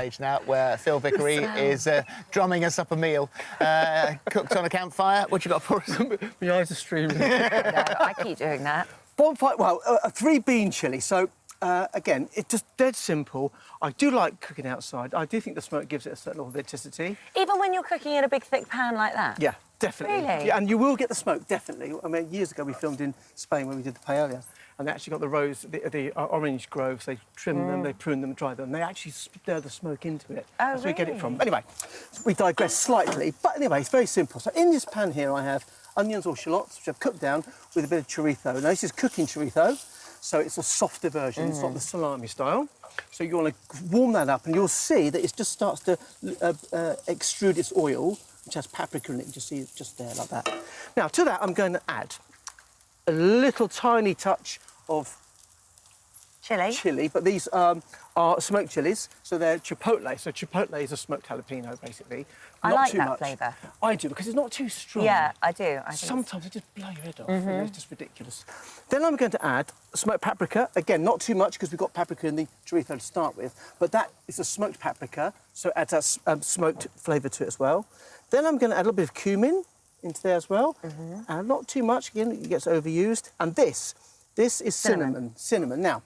stage now where Phil Vickery is drumming us up a meal, cooked on a campfire. What you got for us? My eyes are streaming. No, I keep doing that. Bonfire, well, a 3-bean chilli. So, again, it's just dead simple. I do like cooking outside. I do think the smoke gives it a certain authenticity. Even when you're cooking in a big, thick pan like that? Yeah, definitely. Really? Yeah, and you will get the smoke, definitely. I mean, years ago we filmed in Spain when we did the paella, and they actually got the orange groves. They trim them, they prune them, dry them. They actually stir the smoke into it. Oh, That's where we get it from. really? Anyway, we digress slightly, but anyway, it's very simple. So in this pan here, I have onions or shallots, which I've cooked down with a bit of chorizo. Now, this is cooking chorizo, so it's a softer version. It's not the salami style. So you want to warm that up, and you'll see that it just starts to extrude its oil, which has paprika in it. You just see it just there, like that. Now, to that, I'm going to add a little tiny touch of chili, but these are smoked chilies, so they're chipotle. So chipotle is a smoked jalapeno, basically. I Not like too that much. flavour. I do, because it's not too strong. Yeah, I do. Sometimes it just blow your head off. You know, it's just ridiculous. Then I'm going to add smoked paprika. Again, not too much, because we've got paprika in the chorizo to start with, but that is a smoked paprika, so it adds that smoked flavour to it as well. Then I'm going to add a little bit of cumin into there as well, and not too much. Again, it gets overused. And this is cinnamon. Now,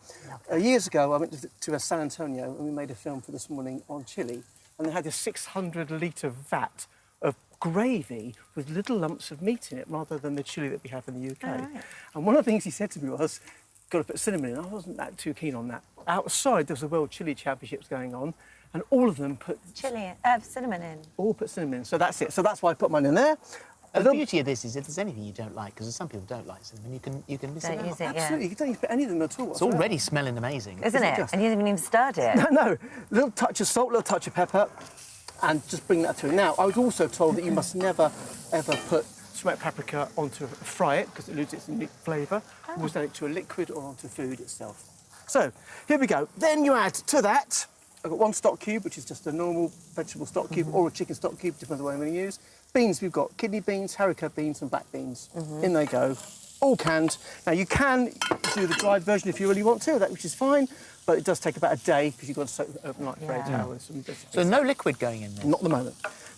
years ago, I went to San Antonio and we made a film for This Morning on Chili, and they had a 600-litre vat of gravy with little lumps of meat in it, rather than the chili that we have in the UK. Oh, right. And one of the things he said to me was, got to put cinnamon in. I wasn't that too keen on that. Outside, there was a World Chili Championships going on, and all of them put... cinnamon in. All put cinnamon in, so that's it. So that's why I put mine in there. The beauty of this is if there's anything you don't like, because some people don't like cinnamon, you can miss it Don't out. use it, yeah. Absolutely, you don't use any of them at all. It's already smelling amazing. Isn't it? just- And you haven't even stirred it. No, a little touch of salt, a little touch of pepper, and just bring that to it. Now, I was also told that you must never, ever put smoked paprika fry it, because it loses its unique flavour. Always add it to a liquid or onto food itself. So, here we go. Then you add to that, I've got one stock cube, which is just a normal vegetable stock cube, or a chicken stock cube, depends on what I'm going to use. Beans, we've got kidney beans, haricot beans and black beans. In they go, all canned. Now, you can do the dried version if you really want to, which is fine, but it does take about a day because you've got to soak it overnight for 8 hours. So no liquid going in there? Not at the moment.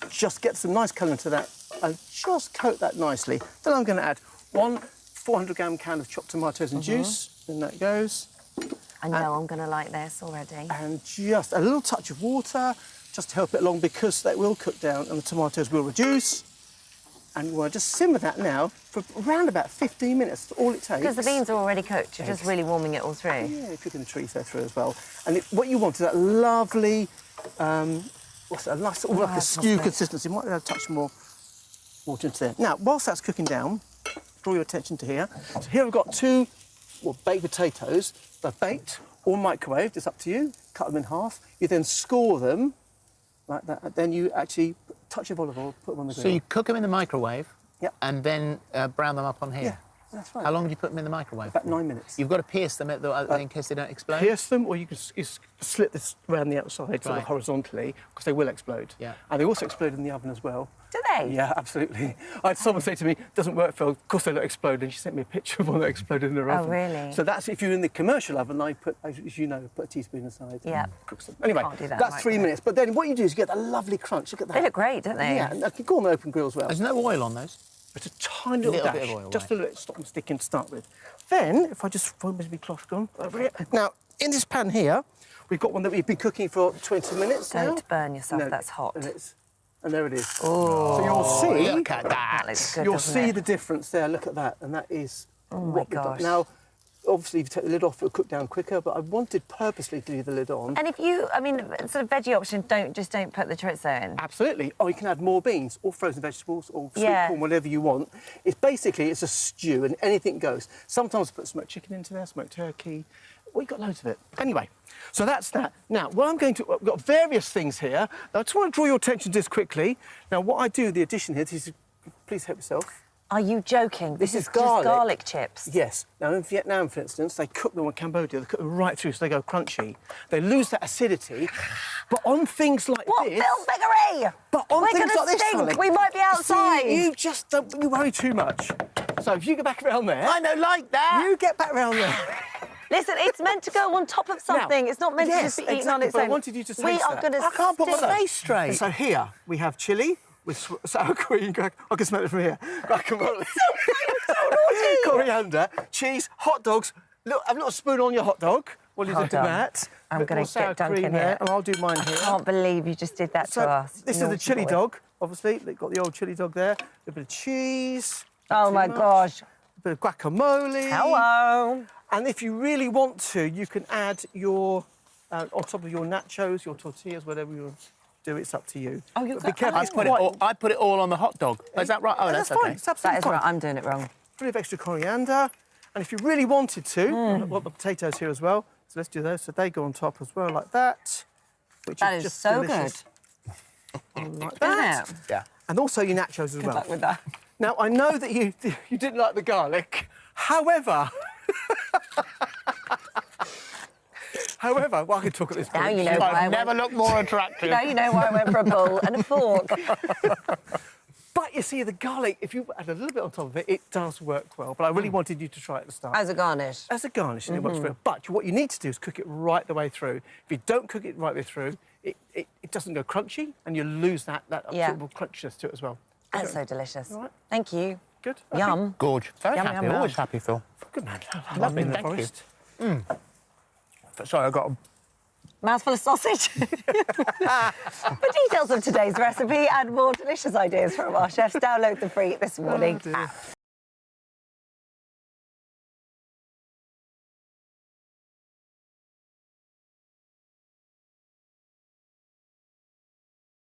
Just get some nice colour into that and just coat that nicely. Then I'm going to add one 400-gram can of chopped tomatoes and juice. In that goes. I know I'm going to like this already. And just a little touch of water, just to help it along, because they will cook down and the tomatoes will reduce. And you want to just simmer that now for around about 15 minutes. That's all it takes. Because the beans are already cooked, you're just really warming it all through. Yeah, you're cooking the chorizo through as well. And what you want is that lovely, what's that, nice, like a stew consistency. You might add a touch more water into there. Now, whilst that's cooking down, draw your attention to here. So here I've got two baked potatoes. They're baked or microwaved, it's up to you. Cut them in half. You then score them like that. Then you actually touch of olive oil, put them on the grill. So you cook them in the microwave, Yep. and then brown them up on here? Yeah, that's right. How long do you put them in the microwave? About 9 minutes. You've got to pierce them in case they don't explode? Pierce them, or you can slit this around the outside, sort Right. of horizontally, because they will explode. Yeah. And they also explode in the oven as well. Do they? Yeah, absolutely. I had someone say to me, doesn't work, Phil, of course they don't explode, and she sent me a picture of one that exploded in her oven. really? So that's if you're in the commercial oven, I put, as you know, put a teaspoon aside. Yeah. And cook them. Anyway, Can't do that that's in 3 microwave. minutes. But then what you do is you get that lovely crunch. Look at that. They look great, don't they? Yeah, and you can go on the open grill as well. There's no oil on those? It's a tiny little dash, bit of oil, just right. a little bit, stop them sticking to start with. Then, if I just find my cloth gone over here. Now, in this pan here, we've got one that we've been cooking for 20 minutes now. Don't burn yourself, that's hot. And there it is. Oh. So you'll see. Look at that. That looks good, You'll doesn't see it? the difference there. Look at that, and that is. Oh my what we've done. gosh. Now, obviously, if you take the lid off, it'll cook down quicker. But I wanted purposely to leave the lid on. And if you, I mean, sort of veggie option, don't put the chorizo in. Absolutely. Or you can add more beans, or frozen vegetables, or sweet Yeah. corn, whatever you want. It's basically it's a stew, and anything goes. Sometimes I put smoked chicken into there, smoked turkey. We've got loads of it. Anyway, so that's that. Now, what I'm going to... I've got various things here. Now, I just want to draw your attention to this quickly. Now, what I do, the addition here, this is... Please help yourself. Are you joking? This is just garlic. garlic chips. Yes. Now, in Vietnam, for instance, they cook them in Cambodia. They cook them right through, so they go crunchy. They lose that acidity. But on things like What, this... Phil Vickery? But on We're things gonna like this, stink. darling, We might be outside. See, you just don't... You worry too much. So if you get back around there... I don't like that! You get back round there. Listen, it's meant to go on top of something. It's not meant to just be eaten on its but own. I wanted you to taste We are that. going to I can't put my face straight. So here we have chili with sour cream. I can smell it from here. Guacamole. Coriander, cheese, hot dogs. Look, I've got a spoon on your hot dog. What do you Hold do to on. that? I'm Bit gonna more sour get Duncan cream here. there, and I'll do mine here. I can't believe you just did that to So us. this is the Naughty chili boy. dog, obviously. They've got the old chili dog there. A bit of cheese. Oh, Too my much. gosh. A bit of guacamole. Hello. And if you really want to, you can add your, on top of your nachos, your tortillas, whatever you want to do, it's up to you. Oh, you But got- be careful. I it's I put it all on the hot dog. Is that right? Oh, that's fine. okay. It's absolutely That is fine. right. I'm doing it wrong. Bit of extra coriander. And if you really wanted to, I've got the potatoes here as well. So let's do those. So they go on top as well, like that. Which That is just so delicious. good. Like Isn't that. it? Yeah. And also your nachos as Good well. luck with that. Now, I know that you didn't like the garlic. However, well, I can talk at this point. Now you know why I I've never went. looked more attractive. Now you know why I went for a bowl and a fork. But you see, the garlic, if you add a little bit on top of it, it does work well. But I really wanted you to try it at the start. As a garnish. As a garnish, and it works well. But what you need to do is cook it right the way through. If you don't cook it right the way through, it doesn't go crunchy, and you lose that Yeah. absorbable crunchiness to it as well. That's so delicious. All right. Thank you. Good. Yum. Gorge. Very Yum, happy. yum, Always yum. happy, Phil. Good man. Lovely, in the thank you. forest. Sorry, I got a... Mouthful of sausage. For details of today's recipe and more delicious ideas from our chefs, download the free this morning. Oh, dear.